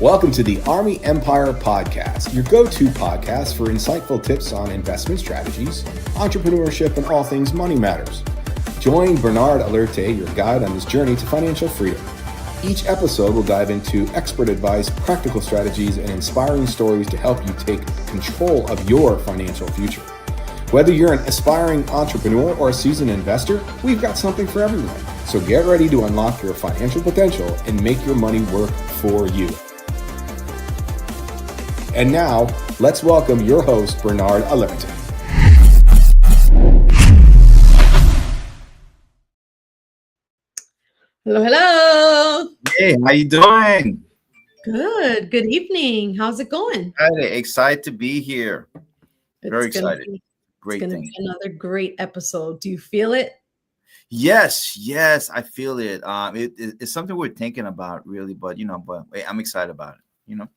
Welcome to the Army Empire Podcast, your go-to podcast for insightful tips on investment strategies, entrepreneurship, and all things money matters. Join Bernard Alerte, your guide on this journey to financial freedom. Each episode will dive into expert advice, practical strategies, and inspiring stories to help you take control of your financial future. Whether you're an aspiring entrepreneur or a seasoned investor, we've got something for everyone. So get ready to unlock your financial potential and make your money work for you. And now, let's welcome your host, Bernard Alerte. Hello, hello. Hey, how you doing? Good. Good evening. How's it going? Excited to be here. Very excited. Great It's going to thing. be another great episode. Do you feel it? Yes, I feel it. It's something we're thinking about, really, but I'm excited about it.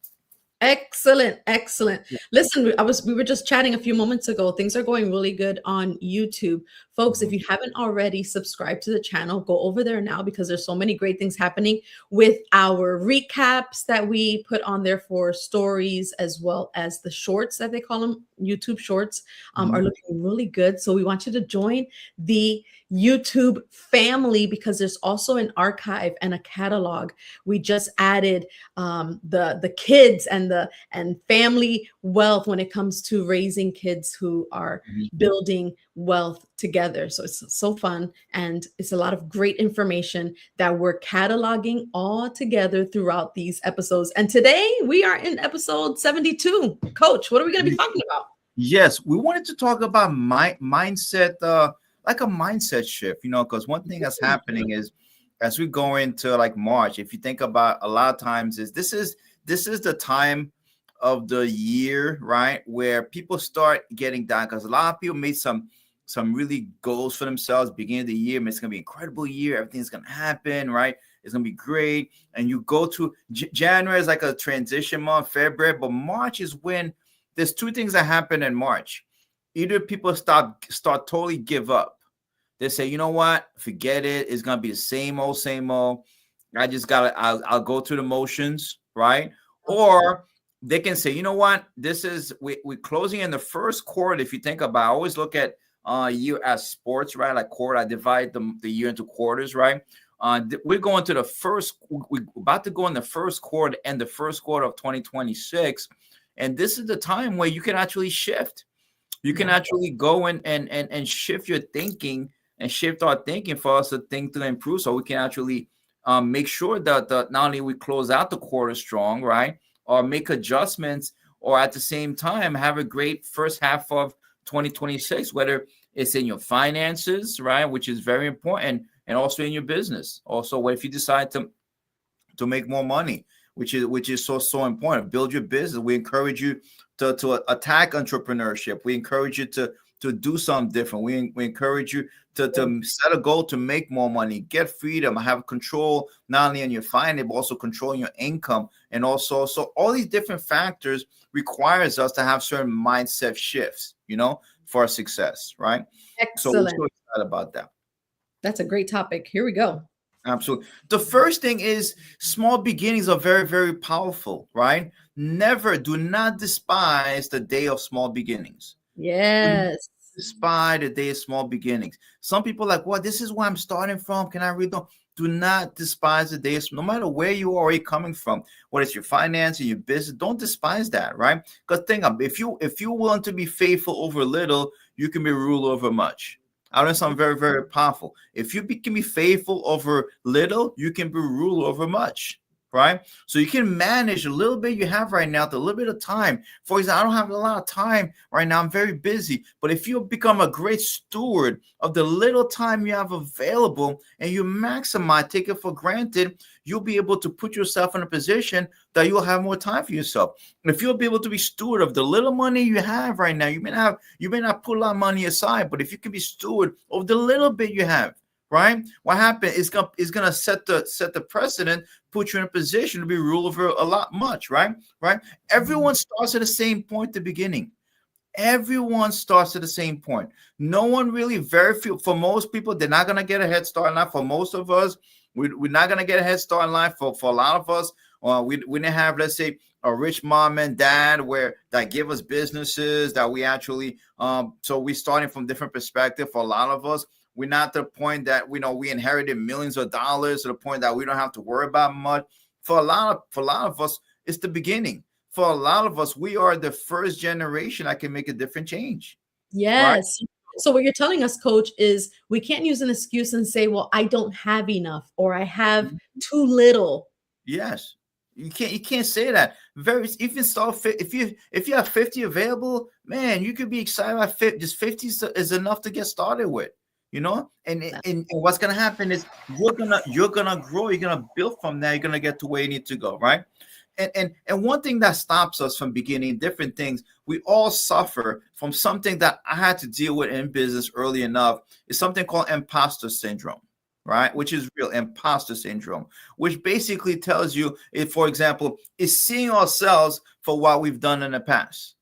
Excellent. Yeah. Listen, we were just chatting a few moments ago. Things are going really good on YouTube. Folks, if you haven't already subscribed to the channel, go over there now because there's so many great things happening with our recaps that we put on there for stories, as well as the shorts that they call them, YouTube shorts, are looking really good. So we want you to join the YouTube family because there's also an archive and a catalog. We just added the kids and family wealth when it comes to raising kids who are building wealth together. So it's so fun, and it's a lot of great information that we're cataloging all together throughout these episodes. And today we are in episode 72. Coach, what are we going to be talking about? Yes, we wanted to talk about mindset, like a mindset shift, because one thing that's happening is as we go into like March, if you think about a lot of times this is the time of the year, right, where people start getting down because a lot of people made some really goals for themselves beginning of the year. It's going to be an incredible year. Everything's going to happen, right? It's going to be great. And you go to January is like a transition month, February, but March is when there's two things that happen in March. Either people start totally give up. They say, you know what, forget it. It's going to be the same old. I just I'll go through the motions, right? Or they can say, you know what, we're closing in the first quarter. If you think about, I always look at year as sports, right? Like quarter, I divide the year into quarters, right? We're going to we're about to go in the first quarter and the first quarter of 2026. And this is the time where you can actually shift. You can actually go and shift your thinking and shift our thinking for us to think to improve. So we can actually make sure that not only we close out the quarter strong, right? Or make adjustments, or at the same time have a great first half of 2026, whether it's in your finances, right, which is very important, and also in your business. Also, what if you decide to make more money, which is so important, build your business. We encourage you to attack entrepreneurship. We encourage you to do something different. We encourage you to set a goal to make more money, get freedom, have control not only on your finance, but also controlling your income. And also, so all these different factors requires us to have certain mindset shifts, for our success, right? Excellent. So we're so excited about that. That's a great topic. Here we go. Absolutely. The first thing is small beginnings are very, very powerful, right? Do not despise the day of small beginnings. Yes. Despise the day of small beginnings. Some people are like, well, this is where I'm starting from. Can I read them? Do not despise the days, no matter where you are, where you're coming from, whether it's your finance or your business. Don't despise that, right? Because think of if you want to be faithful over little, you can be ruled over much. I know sound very, very powerful. If you can be faithful over little, you can be ruled over much, right? So you can manage a little bit you have right now, the little bit of time. For example, I don't have a lot of time right now. I'm very busy. But if you become a great steward of the little time you have available and you maximize, take it for granted, you'll be able to put yourself in a position that you'll have more time for yourself. And if you'll be able to be steward of the little money you have right now, you may not put a lot of money aside, but if you can be steward of the little bit you have, right? What happened is gonna set the precedent, put you in a position to be ruled over a lot much, right? Everyone starts at the same point at the beginning. Everyone starts at the same point. No one really, very few. For most people, they're not gonna get a head start in life. For most of us, we're not gonna get a head start in life. For a lot of us, We didn't have, let's say, a rich mom and dad where that give us businesses that we actually so we starting from different perspective. For a lot of us, we're not to the point that we inherited millions of dollars to the point that we don't have to worry about much. For a lot of us, it's the beginning. For a lot of us, we are the first generation that can make a different change. Yes. Right? So what you're telling us, coach, is we can't use an excuse and say, well, I don't have enough or I have too little. Yes. You can't say that. If you have 50 available, man, you could be excited about 50. Just 50 is enough to get started with, and what's gonna happen is you're gonna grow, you're gonna build from there, you're gonna get to where you need to go, right? And one thing that stops us from beginning different things, we all suffer from something that I had to deal with in business early enough, is something called imposter syndrome. Right, which is real imposter syndrome, which basically tells you, if, for example, is seeing ourselves for what we've done in the past.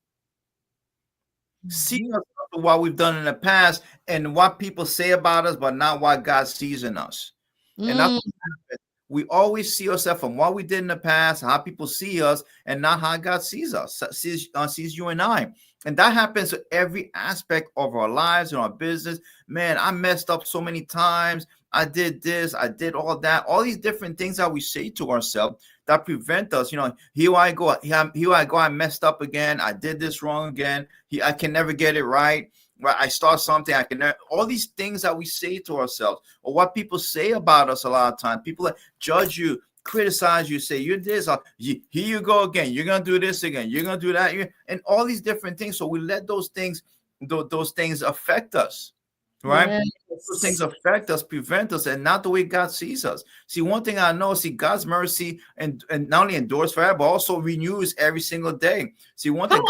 Seeing ourselves for what we've done in the past and what people say about us, but not what God sees in us. And that's what happens. We always see ourselves from what we did in the past, how people see us, and not how God sees us, sees you and I. And that happens to every aspect of our lives and our business. Man, I messed up so many times. I did this, I did all that, all these different things that we say to ourselves that prevent us. Here I go, I messed up again. I did this wrong again. I can never get it right. I start something, I can never, all these things that we say to ourselves, or what people say about us a lot of time. People that judge you, criticize you, say you're this, here you go again. You're gonna do this again. You're gonna do that, and all these different things. So we let those things affect us. Right? Yes. Those things affect us, prevent us, and not the way God sees us. See, one thing I know, God's mercy and not only endures forever, but also renews every single day. See, one thing,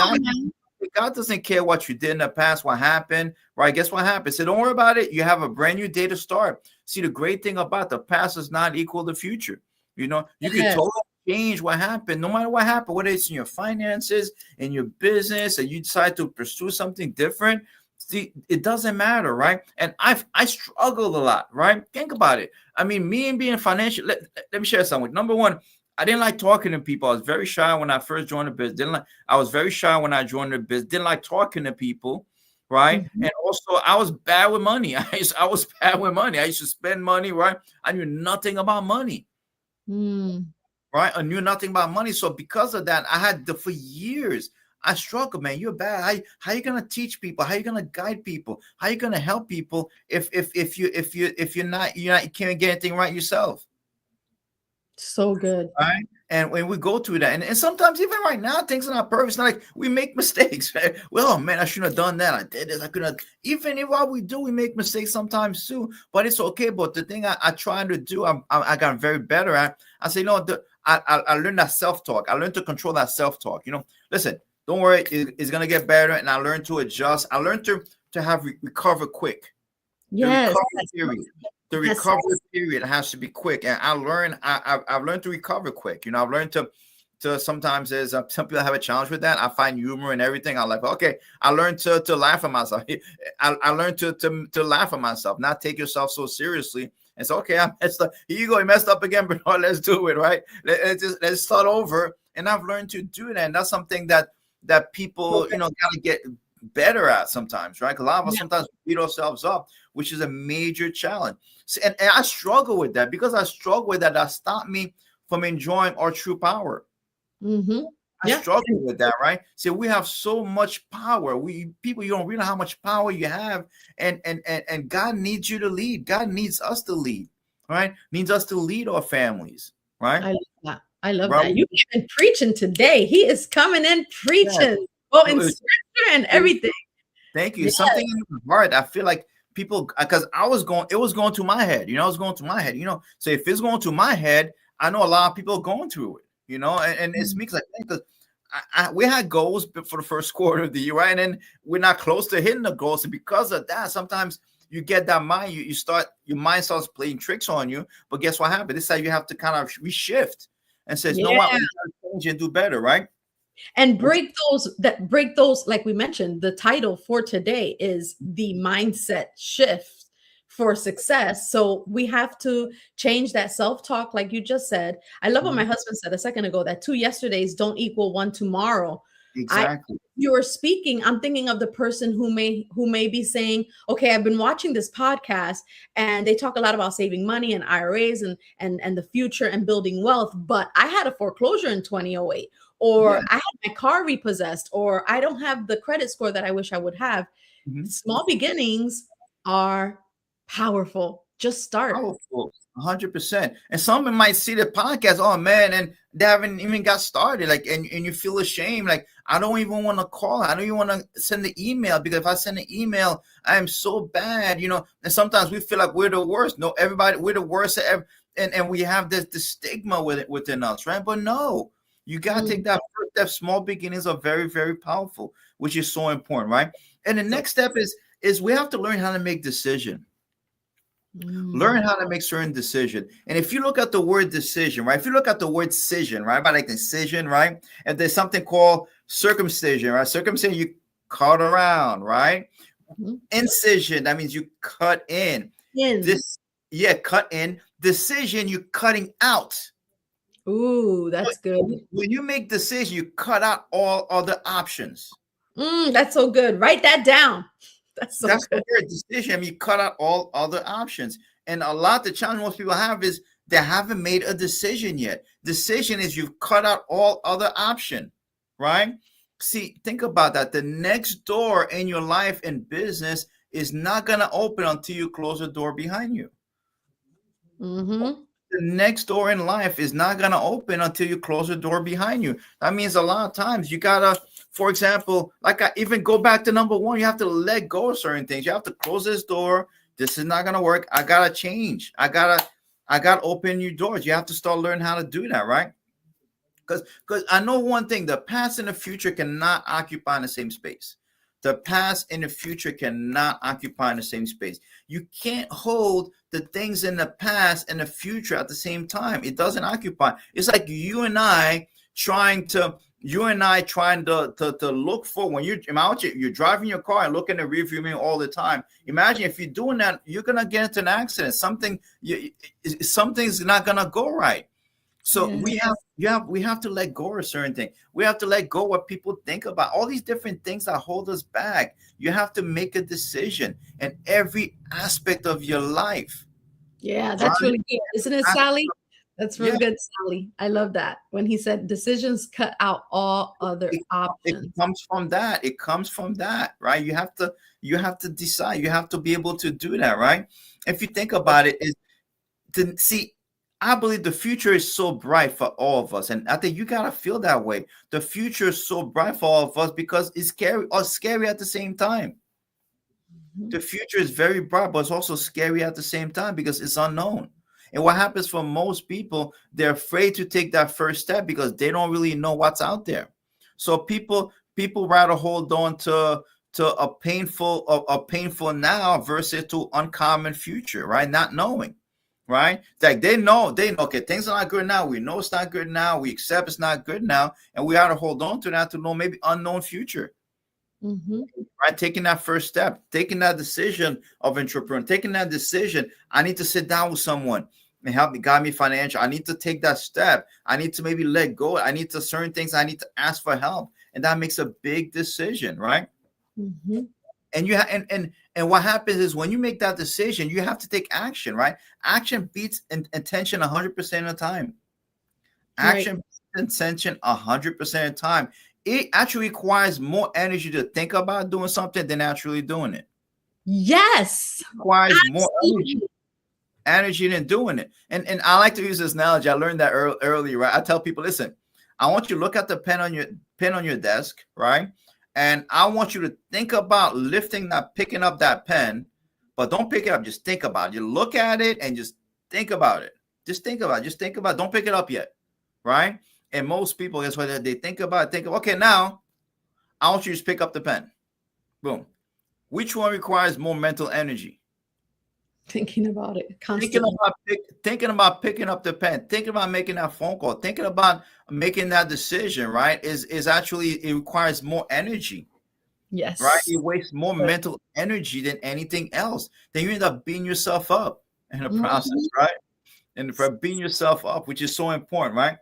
God doesn't care what you did in the past, what happened, right? Guess what happened? So don't worry about it. You have a brand new day to start. See, the great thing about the past is not equal to the future. You can totally change what happened, no matter what happened, whether it's in your finances, in your business, and you decide to pursue something different. See, it doesn't matter, right? And I struggled a lot, right? Think about it. I mean, me and being financial, let me share something. Number one, I didn't like talking to people. I was very shy when I first joined the business. I was very shy when I joined the business. Didn't like talking to people, right? And also, I was bad with money. I was bad with money. I used to spend money, right? I knew nothing about money, right? I knew nothing about money. So because of that, I had for years, I struggle, man. You're bad. How are you gonna teach people? How are you gonna guide people? How are you gonna help people if you're not you can't get anything right yourself? So good. Right. And when we go through that, and sometimes even right now, things are not perfect. It's not like we make mistakes. Right? Well, man, I shouldn't have done that. I did this. I could have. Even if what we do, we make mistakes sometimes too. But it's okay. But the thing I try to do, I got very better at. I say, no, I learned that self-talk. I learned to control that self-talk. Listen. Don't worry, it's gonna get better, and I learned to adjust. I learned to have recover quick. Yes, the recovery period has to be quick, and I've learned to recover quick. I've learned to sometimes there's some people have a challenge with that. I find humor and everything. I'm like, okay, I learned to laugh at myself. I learned to laugh at myself, not take yourself so seriously. And so, okay, I messed up. Here you go, you messed up again, Bernard. Let's do it, right? Let's start over. And I've learned to do that, and that's something that people, gotta get better at sometimes, right? Because a lot of us sometimes beat ourselves up, which is a major challenge. So, and I struggle with that. Because I struggle with that stopped me from enjoying our true power. I struggle with that, right? So we have so much power. You don't realize how much power you have, and God needs you to lead. God needs us to lead, right? Needs us to lead our families, right? I love that. You've been preaching today. He is coming in preaching, in scripture and everything. Thank you. Yes. Something in my heart. I feel like people, because it was going through my head. I was going through my head. So if it's going through my head, I know a lot of people are going through it. And it's me because we had goals for the first quarter of the year, right? And then we're not close to hitting the goals. And because of that, sometimes you get that mind. Your mind starts playing tricks on you. But guess what happened? This is how you have to kind of reshift. And says, you know what, we gotta change and do better, right? And break those, like we mentioned, the title for today is the mindset shift for success. So we have to change that self-talk, like you just said. I love what my husband said a second ago, that 2 yesterdays don't equal 1 tomorrow. Exactly. You were speaking, I'm thinking of the person who may be saying, okay, I've been watching this podcast and they talk a lot about saving money and IRAs and the future and building wealth, but I had a foreclosure in 2008, or I had my car repossessed, or I don't have the credit score that I wish I would have. Small beginnings are powerful. Just start. Powerful, 100%. And someone might see the podcast, oh man, and they haven't even got started. Like, and you feel ashamed. Like, I don't even want to call. I don't even want to send the email, because if I send an email, I am so bad, you know. And sometimes we feel like we're the worst. No, everybody, we're the worst at every, and we have this stigma within us, right? But no, you gotta take that first step. Small beginnings are very, very powerful, which is so important, right? And the next step is we have to learn how to make decisions. Learn how to make certain decision. And if you look at the word decision, right? If you look at the word decision, right? By like decision, right? And there's something called circumcision, right? Circumcision, you cut around, right? Incision, that means you cut in. Cut in. Decision, you cutting out. Ooh, that's good. When you make decision, you cut out all other options. That's so good. Write that down. That's good. The word decision. I mean, you cut out all other options. And a lot the challenge most people have is they haven't made a decision yet. Decision is you've cut out all other option, right? See, think about that. The next door in your life and business is not going to open until you close the door behind you. The next door in life is not going to open until you close the door behind you. That means a lot of times you got to, for example, like I even go back to number one, you have to let go of certain things. You have to close this door. This is not going to work. I got to change. I got to open new doors. You have to start learning how to do that, right? Because I know one thing, the past and the future cannot occupy in the same space. The past and the future cannot occupy in the same space. You can't hold the things in the past and the future at the same time. It doesn't occupy. It's like you and I trying to look for, when you're driving your car and look in the rearview mirror all the time. Imagine if you're doing that, you're gonna get into an accident. Something's not gonna go right. So we have to let go of certain things. We have to let go what people think about. All these different things that hold us back. You have to make a decision in every aspect of your life. Yeah, that's really good. Isn't it, Sally? That's real good, Sally. I love that. When he said decisions cut out all other options. It comes from that. It comes from that, right? You have to decide. You have to be able to do that, right? If you think about it, I believe the future is so bright for all of us. And I think you got to feel that way. The future is so bright for all of us because it's scary at the same time. The future is very bright, but it's also scary at the same time because it's unknown. And what happens for most people, they're afraid to take that first step because they don't really know what's out there. So people rather hold on to a painful now versus to uncommon future, right? Not knowing, right? Like they know, okay, things are not good now. We know it's not good now. We accept it's not good now. And we ought to hold on to that to know maybe unknown future. Right? Taking that first step, taking that decision of entrepreneur, taking that decision. I need to sit down with someone and help me guide me financial. I need to take that step. I need to maybe let go. I need to certain things. I need to ask for help. And that makes a big decision, right? And you and what happens is when you make that decision, you have to take action, right? Action beats intention 100% of the time. Action beats intention 100% of the time. It actually requires more energy to think about doing something than actually doing it. Yes. It requires more energy than doing it. And I like to use this analogy. I learned that earlier, right? I tell people, listen, I want you to look at the pen on your desk, right? And I want you to think about picking up that pen, but don't pick it up. Just think about it. You look at it and just think about it. Just think about it. Don't pick it up yet, right? And most people, that's why they think about it. Okay, now I want you to just pick up the pen. Boom. Which one requires more mental energy? Thinking about it constantly. Thinking about picking up the pen, thinking about making that phone call, thinking about making that decision, right? Is actually, it requires more energy. right? Yes. You waste more mental energy than anything else. Then you end up beating yourself up in the process, Mhm. right? And for beating yourself up, which is so important, right?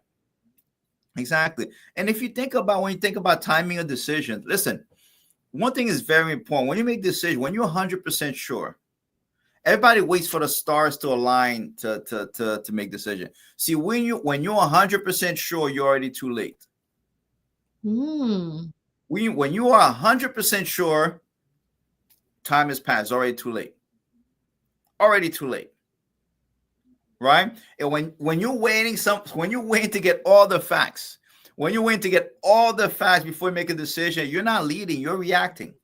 Exactly. And if you think about when you think about timing a decision, listen, one thing is very important. When you make a decision, when you're 100% sure, everybody waits for the stars to align to make decision. See, when you're 100% sure, you're already too late. Mm. When you are 100% sure, time has passed. Already too late. Already too late. Right? And when you're waiting to get all the facts, when you're waiting to get all the facts before you make a decision, you're not leading, you're reacting.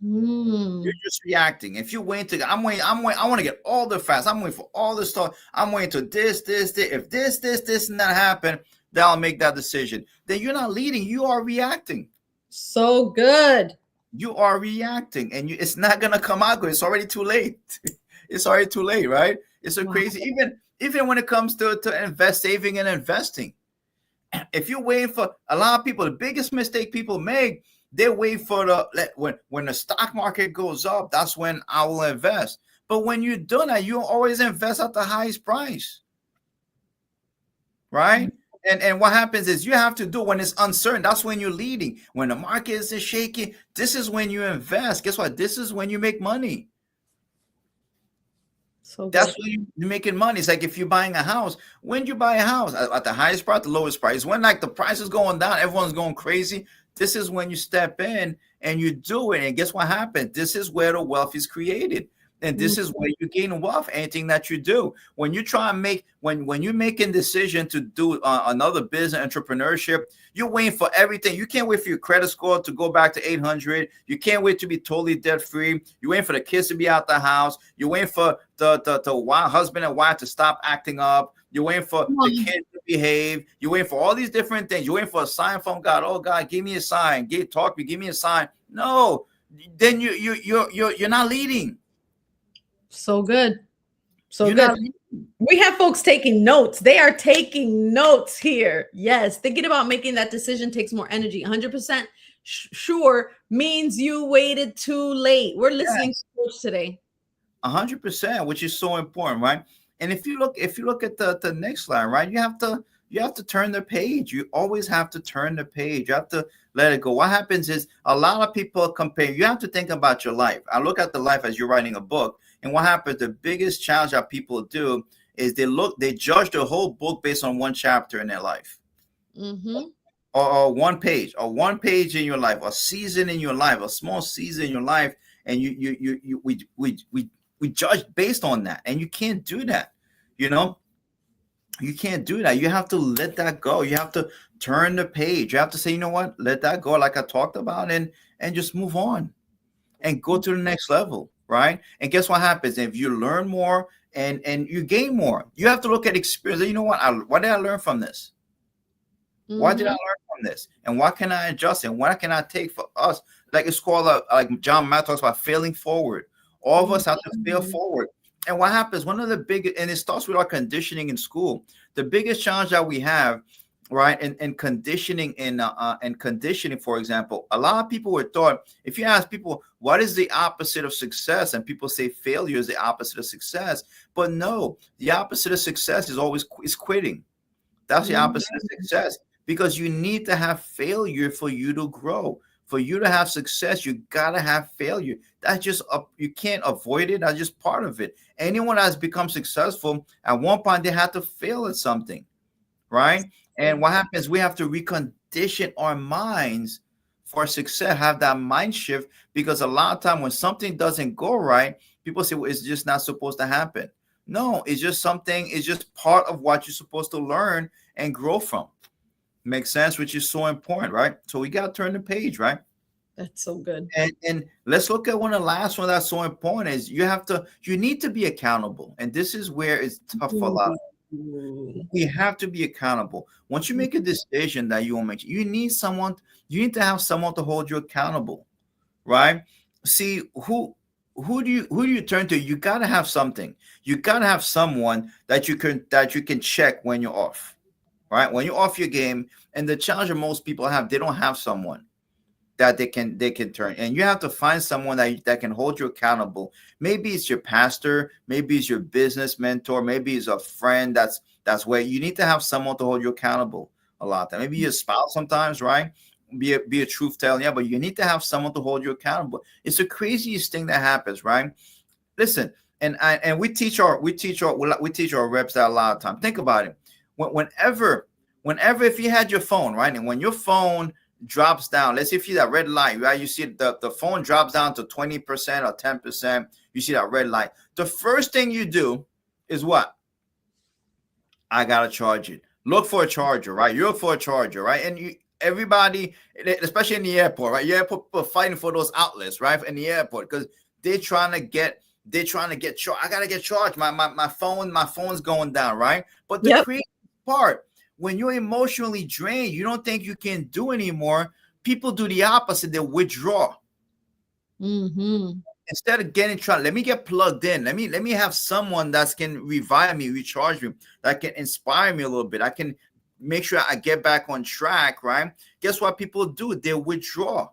You're Mm. just reacting. If you wait to, I'm waiting, I want to get all the facts. I'm waiting for all the stuff. I'm waiting to this. If this, and that happen, then I'll make that decision. Then you're not leading. You are reacting. So good. You are reacting, and it's not gonna come out good. It's already too late. It's already too late, right? It's so Wow. crazy. Even when it comes to saving and investing, if you're waiting for a lot of people, the biggest mistake people make, they wait for when the stock market goes up, that's when I will invest. But when you're doing that, you always invest at the highest price, right? And what happens is you have to do when it's uncertain. That's when you're leading. When the market is shaking, this is when you invest. Guess what? This is when you make money. So That's good. when you're making money. It's like if you're buying a house. When you buy a house at the highest price, the lowest price. When like the price is going down, everyone's going crazy. This is when you step in and you do it. And guess what happens? This is where the wealth is created. And this is where you gain wealth. Anything that you do, when you try and make when you're making decision to do another business entrepreneurship, you're waiting for everything. You can't wait for your credit score to go back to 800. You can't wait to be totally debt free. You're waiting for the kids to be out the house. You're waiting for the husband and wife to stop acting up. You're waiting for the kids to behave. You're waiting for all these different things. You're waiting for a sign from God. Oh God, give me a sign. Give me a sign. No, then you're not leading. So good. So You're good. not. We have folks taking notes. They are taking notes here. Yes, thinking about making that decision takes more energy. 100% sure means you waited too late. We're listening to coach today. 100%, which is so important, right? And if you look at the next line, right, you have to turn the page. You always have to turn the page. You have to let it go. What happens is a lot of people compare. You have to think about your life. I look at the life as you're writing a book, and what happens? The biggest challenge that people do is they judge the whole book based on one chapter in their life. Mm-hmm. Or one page in your life, a season in your life, a small season in your life, and we judge based on that, and you can't do that. You can't do that. You have to let that go. You have to turn the page. You have to say, you know what, let that go, like I talked about, and just move on and go to the next level, right? And guess what happens? If you learn more and you gain more, you have to look at experience. You know what did I learn from this? What did I Mm-hmm. learn from this? And what can I adjust? And what can I take for us? Like it's called, like John Matt talks about, failing forward. All of us have to fail forward. And what happens? One of the biggest, and it starts with our conditioning in school. The biggest challenge that we have, right, and conditioning and conditioning, for example, a lot of people were taught. If you ask people what is the opposite of success, and people say failure is the opposite of success, but no, the opposite of success is quitting. That's the opposite of success, because you need to have failure for you to grow. For you to have success, you gotta have failure. That's just you can't avoid it. That's just part of it. Anyone that's become successful at one point, they had to fail at something, right? And what happens? We have to recondition our minds for success. Have that mind shift, because a lot of time when something doesn't go right, people say, "Well, it's just not supposed to happen." No, it's just something. It's just part of what you're supposed to learn and grow from. Makes sense, which is so important, right? So we got to turn the page, right? That's so good. And let's look at one of the last one that's so important is you need to be accountable. And this is where it's tough for a lot. We have to be accountable. Once you make a decision that you will make, you need to have someone to hold you accountable, right? See, who do you turn to? You got to have something. You got to have someone that you can check when you're off. Right? When you're off your game, and the challenge that most people have, they don't have someone. that they can turn. And you have to find someone that can hold you accountable. Maybe it's your pastor, maybe it's your business mentor, maybe it's a friend. That's where you need to have someone to hold you accountable a lot of time. Maybe your spouse sometimes, right? Be a truth teller, yeah, but you need to have someone to hold you accountable. It's the craziest thing that happens, right? Listen, and we teach our reps that a lot of time. Think about it. Whenever if you had your phone, right, and when your phone drops down, let's say if you see that red light, right, you see the phone drops down to 20% or 10%, you see that red light. The first thing you do is what? I gotta charge it. Look for a charger, right? You look for a charger, right? And everybody, especially in the airport, right? Yeah, people fighting for those outlets, right? In the airport, because they're trying to get charged. I gotta get charged. My phone's going down, right? But the crazy part, when you're emotionally drained, you don't think you can do anymore. People do the opposite. They withdraw. Mm-hmm. Instead of getting charged, let me get plugged in. Let me have someone that can revive me, recharge me, that can inspire me a little bit. I can make sure I get back on track, right? Guess what people do? They withdraw.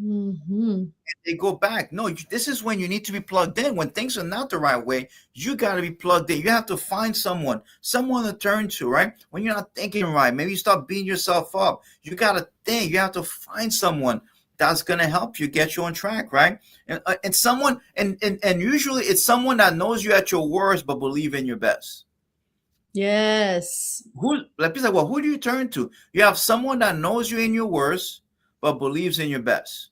Mm-hmm. They go back. No, this is when you need to be plugged in. When things are not the right way, you got to be plugged in. You have to find someone to turn to, right? When you're not thinking right, maybe you start beating yourself up. You got to think. You have to find someone that's going to help you get you on track, right? And someone, and usually it's someone that knows you at your worst but believe in your best. Yes. Who do you turn to? You have someone that knows you in your worst but believes in your best.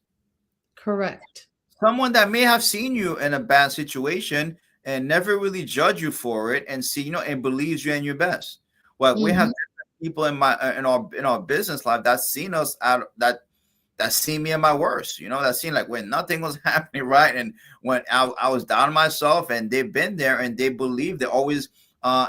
Correct. Someone that may have seen you in a bad situation and never really judge you for it, and see, and believes you in your best. Well, we have people in our business life that's seen us out that seen me in my worst, that seen like when nothing was happening right, and when I was down on myself, and they've been there and they believe, they always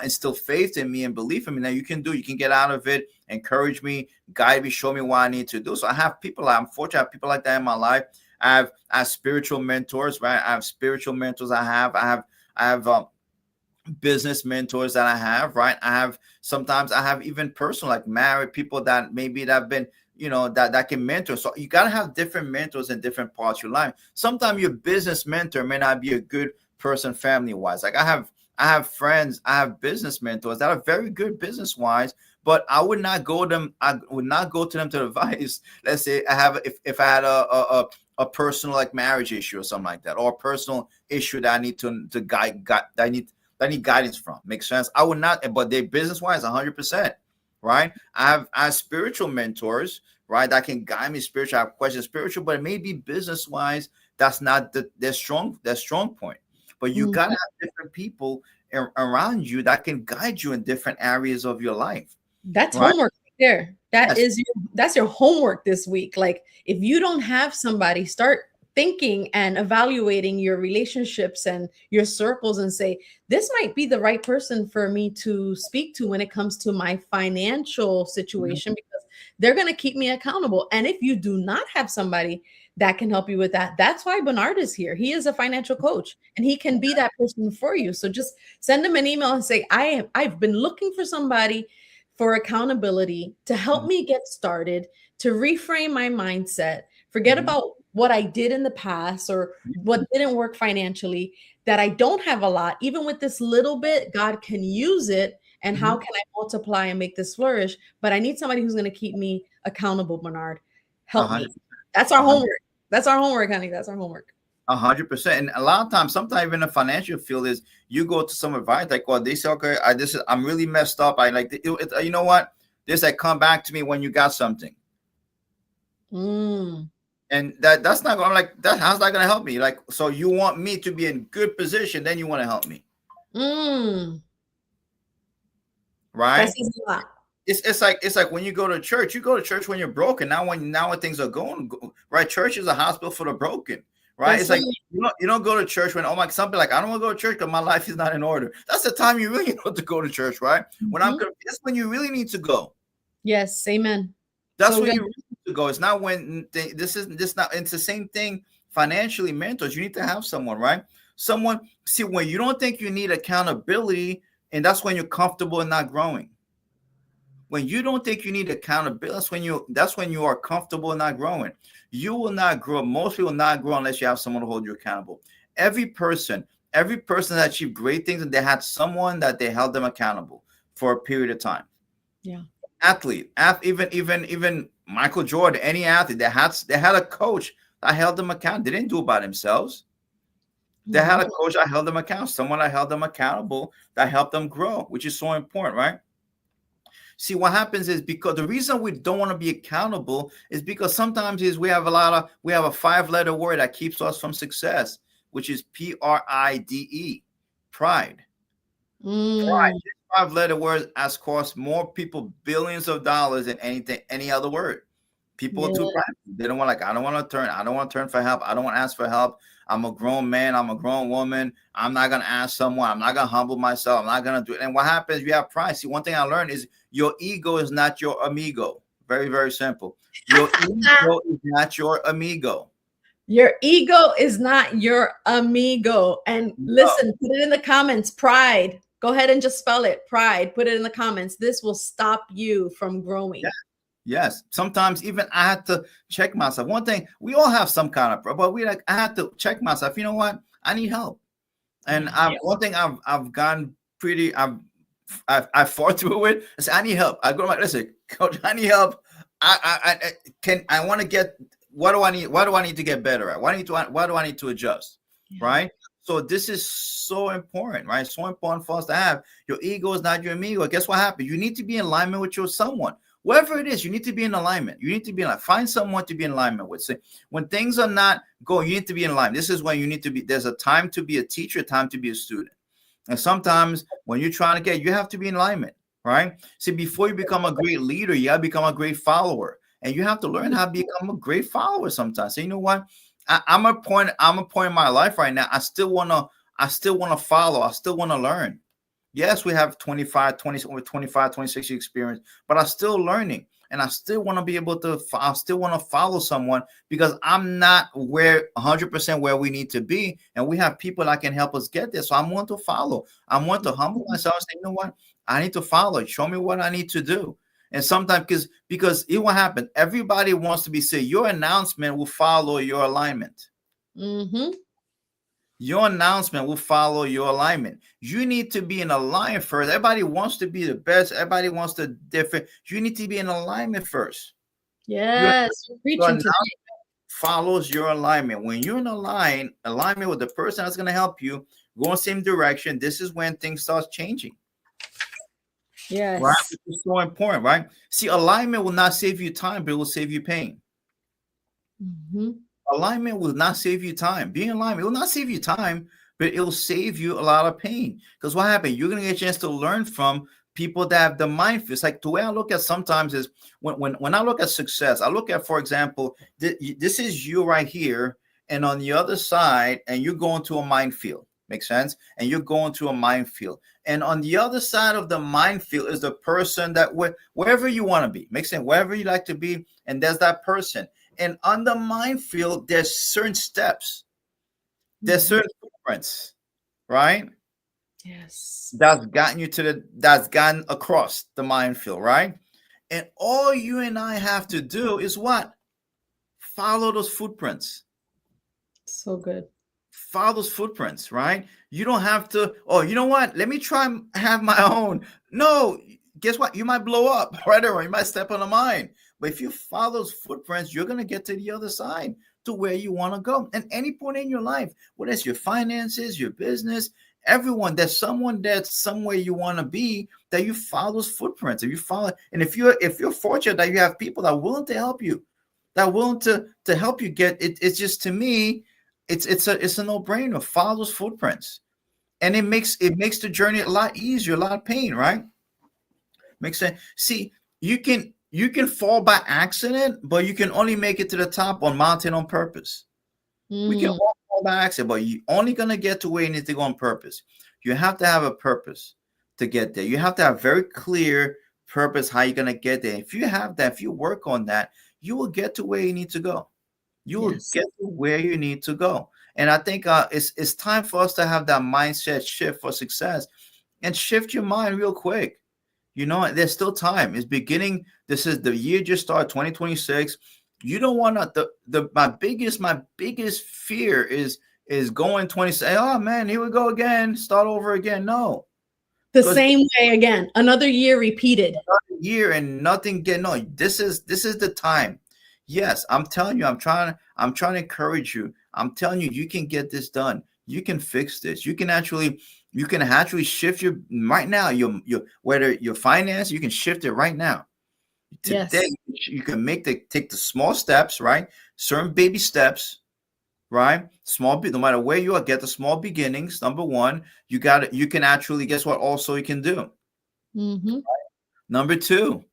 instill faith in me and belief in me. Now you can get out of it, encourage me, guide me, show me what I need to do. So I'm fortunate to have people like that in my life. I have spiritual mentors, right? I have spiritual mentors. I have business mentors that I have, right? Sometimes I have even personal, like married people that maybe that have been, that can mentor. So you got to have different mentors in different parts of your life. Sometimes your business mentor may not be a good person family wise. Like I have friends, I have business mentors that are very good business wise, but I would not go to them to advise. Let's say if I had a personal like marriage issue or something like that, or a personal issue that I need to guide that I need guidance from. Makes sense? I would not, but they business wise 100%. Right? I have spiritual mentors, right, that can guide me spiritual. I have questions spiritual, but it may be business wise. That's not their strong point. But you gotta have different people around you that can guide you in different areas of your life. That's homework there. That's your homework this week. Like if you don't have somebody, start thinking and evaluating your relationships and your circles and say, this might be the right person for me to speak to when it comes to my financial situation, because they're going to keep me accountable. And if you do not have somebody that can help you with that, that's why Bernard is here. He is a financial coach and he can be that person for you. So just send him an email and say, I've been looking for somebody for accountability to help me get started, to reframe my mindset, forget about what I did in the past or what didn't work financially, that I don't have a lot. Even with this little bit, God can use it. And how can I multiply and make this flourish? But I need somebody who's going to keep me accountable, Bernard. Help me. That's our homework. That's our homework, honey. That's our homework. 100%. And a lot of times, sometimes even in the financial field is you go to some advice like, well, they say, okay, I'm really messed up. I like, you know what? This, like, come back to me when you got something. And that's not going to how's that going to help me? Like, so you want me to be in good position, then you want to help me. Right? It's like when you go to church when you're broken. Now when things are going right, church is a hospital for the broken. Right? It's like you don't go to church when something like I don't want to go to church because my life is not in order. That's the time you really need to go to church, right? That's when you really need to go. Yes, amen. That's when you really need to go. It's not when it's the same thing financially. Mentors, you need to have someone, right? See, when you don't think you need accountability, and that's when you're comfortable and not growing. When you don't think you need accountability, that's when you are comfortable not growing. You will not grow. Most people will not grow unless you have someone to hold you accountable. Every person, every person that achieved great things, and they had someone that they held them accountable for a period of time. Yeah. Athlete, even Michael Jordan, any athlete, they had a coach that held them accountable. They didn't do it by themselves. They had a coach that held them accountable, someone that held them accountable, that helped them grow, which is so important, right? See, what happens is, because the reason we don't want to be accountable is because sometimes we have a 5-letter word that keeps us from success, which is PRIDE, pride. Pride. This 5-letter word has cost more people billions of dollars than any other word. People are too prideful. They don't want, I don't want to turn for help. I don't want to ask for help. I'm a grown man. I'm a grown woman. I'm not going to ask someone. I'm not going to humble myself. I'm not going to do it. And what happens, you have pride. See, one thing I learned is your ego is not your amigo. Very, very simple. Your ego is not your amigo. Your ego is not your amigo. And listen, put it in the comments, pride. Go ahead and just spell it, pride. Put it in the comments. This will stop you from growing. Yeah. Yes. Sometimes even I had to check myself. One thing, we all have some kind of problem, but I had to check myself. You know what? I need help. And one thing I've gone pretty, I fought through it. I said, I need help. I go to my, listen, coach, I need help. I want to get, what do I need? What do I need to get better at? What do I need to adjust? Yeah. Right. So this is so important, right? So important for us to have. Your ego is not your amigo. Guess what happened? You need to be in alignment with your someone. Whatever it is, you need to be in alignment. You need to be in alignment. Find someone to be in alignment with. So when things are not going, you need to be in alignment. This is when you need to be. There's a time to be a teacher, a time to be a student. And sometimes when you're trying to you have to be in alignment, right? See, before you become a great leader, you got to become a great follower. And you have to learn how to become a great follower sometimes. So you know what? I'm a point in my life right now. I still want to follow. I still want to learn. Yes, we have 25, 26 years experience, but I'm still learning, and I still want to be able to. I still want to follow someone because I'm not 100% where we need to be, and we have people that can help us get there. So I want to follow. I want to humble myself and say, you know what? I need to follow. Show me what I need to do. And sometimes because it will happen. Everybody wants to be said. Your announcement will follow your alignment. Mm-hmm. Your announcement will follow your alignment. You need to be in alignment first. Everybody wants to be the best. Everybody wants to different. You need to be in alignment first. Yes. Your announcement follows your alignment. When you're in alignment with the person that's going to help you go in the same direction, this is when things start changing. Yes. Right? Which is so important, right? See, alignment will not save you time, but it will save you pain. Mm-hmm. Alignment will not save you time. Being in alignment, it will not save you time, but it will save you a lot of pain. Because what happened? You're going to get a chance to learn from people that have the mindset. It's like the way I look at sometimes is when I look at success, I look at, for example, this is you right here, and on the other side, and you're going to a minefield. Makes sense? And you're going to a minefield. And on the other side of the minefield is the person that wherever you want to be. Makes sense? Wherever you like to be, and there's that person. And on the minefield, there's certain steps. There's certain footprints, right? Yes. That's gotten across the minefield, right? And all you and I have to do is what? Follow those footprints. So good. Follow those footprints, right? You don't have to, oh, you know what? Let me try and have my own. No, guess what? You might blow up, right? Or you might step on a mine. But if you follow those footprints, you're going to get to the other side, to where you want to go. And any point in your life, whether it's your finances, your business, everyone, there's someone that's somewhere you want to be, that you follow those footprints. If you follow, and if you're fortunate that you have people that are willing to help you, that are willing to help you get it, it's just, to me, it's a no-brainer. Follow those footprints. And it makes the journey a lot easier, a lot of pain, right? Makes sense. See, you can fall by accident, but you can only make it to the top on mountain on purpose. We can all fall by accident, but you're only going to get to where you need to go on purpose. You have to have a purpose to get there. You have to have very clear purpose how you're going to get there. If you have that, if you work on that, you will get to where you need to go. You will get to where you need to go. And I think it's time for us to have that mindset shift for success, and shift your mind real quick. You know, there's still time. It's beginning. This is the year just started, 2026. You don't want to. My biggest fear is going 20. Say, oh man, here we go again. Start over again. No, The same way again. Another year repeated. Another year and nothing get. No, this is the time. Yes, I'm telling you. I'm trying to encourage you. I'm telling you, you can get this done. You can fix this. You can actually shift your right now. Your whether your finance, you can shift it right now. Today, yes. You can take the small steps, right? Certain baby steps, right? No matter where you are, get the small beginnings. Number one, you can actually, guess what? Also, you can do. Mm-hmm. Right? Number two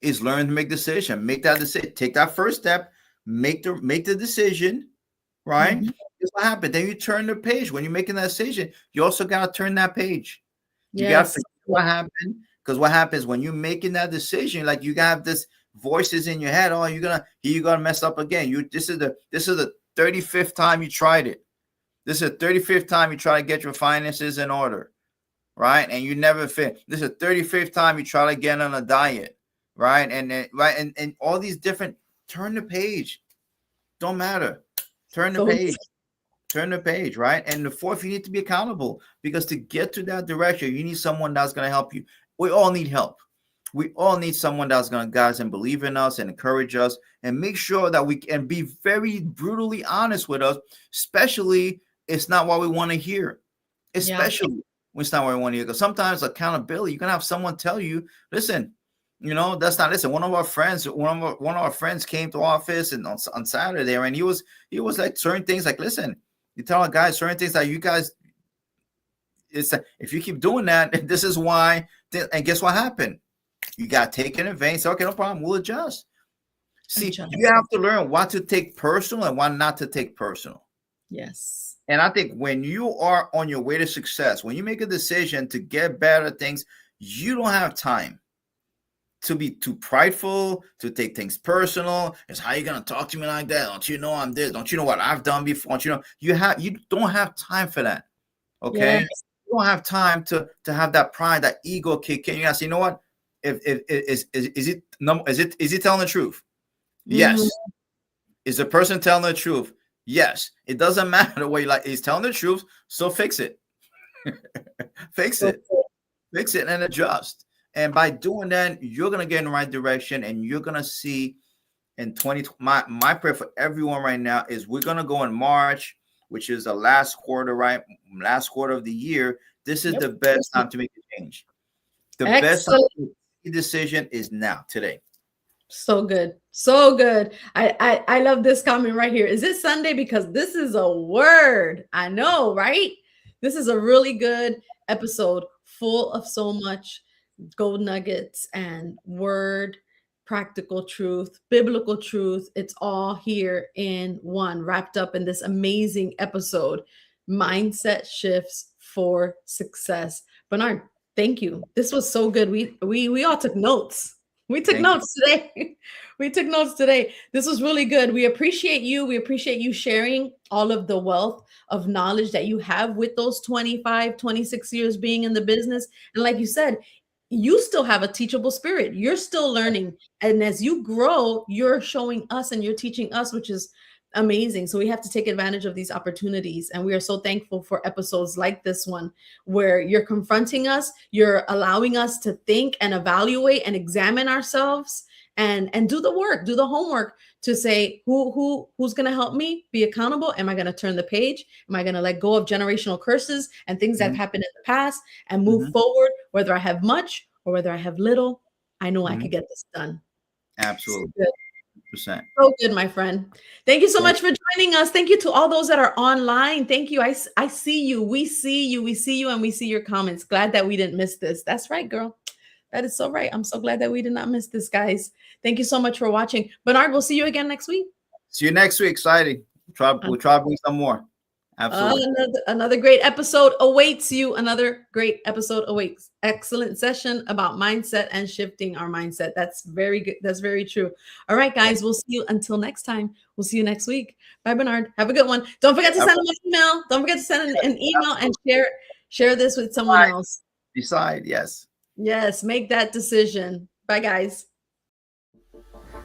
is learn to make decision. Make that decision. Take that first step. Make the decision, right? Mm-hmm. Guess what happened? Then you turn the page. When you're making that decision, you also got to turn that page. You got to figure out what happened. Because what happens when you're making that decision, like you have this voices in your head, oh, you're gonna mess up again. This is the 35th time you tried it. This is the 35th time you try to get your finances in order, right? And you never fit. This is the 35th time you try to get on a diet, right? And all these different. Turn the page. Don't matter. Turn the page. Turn the page, right? And the fourth, you need to be accountable, because to get to that direction, you need someone that's going to help you. We all need help. We all need someone that's going to guide us and believe in us and encourage us and make sure that we can be very brutally honest with us, especially it's not what we want to hear, especially when it's not what we want to hear. Because sometimes accountability, you're going to have someone tell you, listen, you know, that's not, listen, one of our friends came to office and on Saturday, and he was like certain things like, listen, you tell a guy certain things that you guys, it's if you keep doing that, this is why. And guess what happened? You got taken in vain. So okay, no problem. We'll adjust. See, you have to learn what to take personal and what not to take personal. Yes. And I think when you are on your way to success, when you make a decision to get better things, you don't have time to be too prideful, to take things personal. It's how you gonna talk to me like that? Don't you know I'm this? Don't you know what I've done before? Don't you know you don't have time for that. Okay. Yes. You don't have time to have that pride, that ego kick in. You gotta say, you know what? Is he telling the truth? Yes. Mm-hmm. Is the person telling the truth? Yes. It doesn't matter what you like. He's telling the truth, so fix it. Fix it and adjust. And by doing that, you're gonna get in the right direction, and you're gonna see in 2020. My prayer for everyone right now is we're gonna go in March, which is the last quarter, right? Last quarter of the year. This is the best time to make a change. The best time to make a decision is now, today. So good. So good. I love this comment right here. Is it Sunday? Because this is a word. I know, right? This is a really good episode full of so much gold nuggets and word, practical truth, biblical truth. It's all here in one, wrapped up in this amazing episode, Mindset Shifts for Success. Bernard, thank you. This was so good. We all took notes. We took notes today. We took notes today. This was really good. We appreciate you. We appreciate you sharing all of the wealth of knowledge that you have with those 25, 26 years being in the business. And like you said, you still have a teachable spirit. You're still learning. And as you grow, you're showing us and you're teaching us, which is amazing. So we have to take advantage of these opportunities. And we are so thankful for episodes like this one, where you're confronting us, you're allowing us to think and evaluate and examine ourselves and do the work, do the homework to say, who's going to help me be accountable? Am I going to turn the page? Am I going to let go of generational curses and things that have happened in the past and move forward, whether I have much or whether I have little? I know I could get this done. Absolutely. So good, my friend. Thank you so much for joining us. Thank you to all those that are online. Thank you. I see you. We see you. We see you, and we see your comments. Glad that we didn't miss this. That's right, girl. That is so right. I'm so glad that we did not miss this, guys. Thank you so much for watching. Bernard, we'll see you again next week. See you next week. Exciting. We'll try to bring some more. Absolutely. Another great episode awaits you. Another great episode awaits. Excellent session about mindset and shifting our mindset. That's very good. That's very true. All right, guys, we'll see you until next time. We'll see you next week. Bye, Bernard. Have a good one. Don't forget to send them an email. Don't forget to send an email and share this with someone else. Decide. Yes. Yes, make that decision. Bye, guys.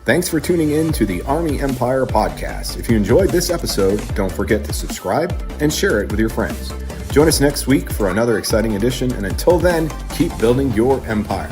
Thanks for tuning in to the Army Empire podcast. If you enjoyed this episode, don't forget to subscribe and share it with your friends. Join us next week for another exciting edition, and until then, keep building your empire.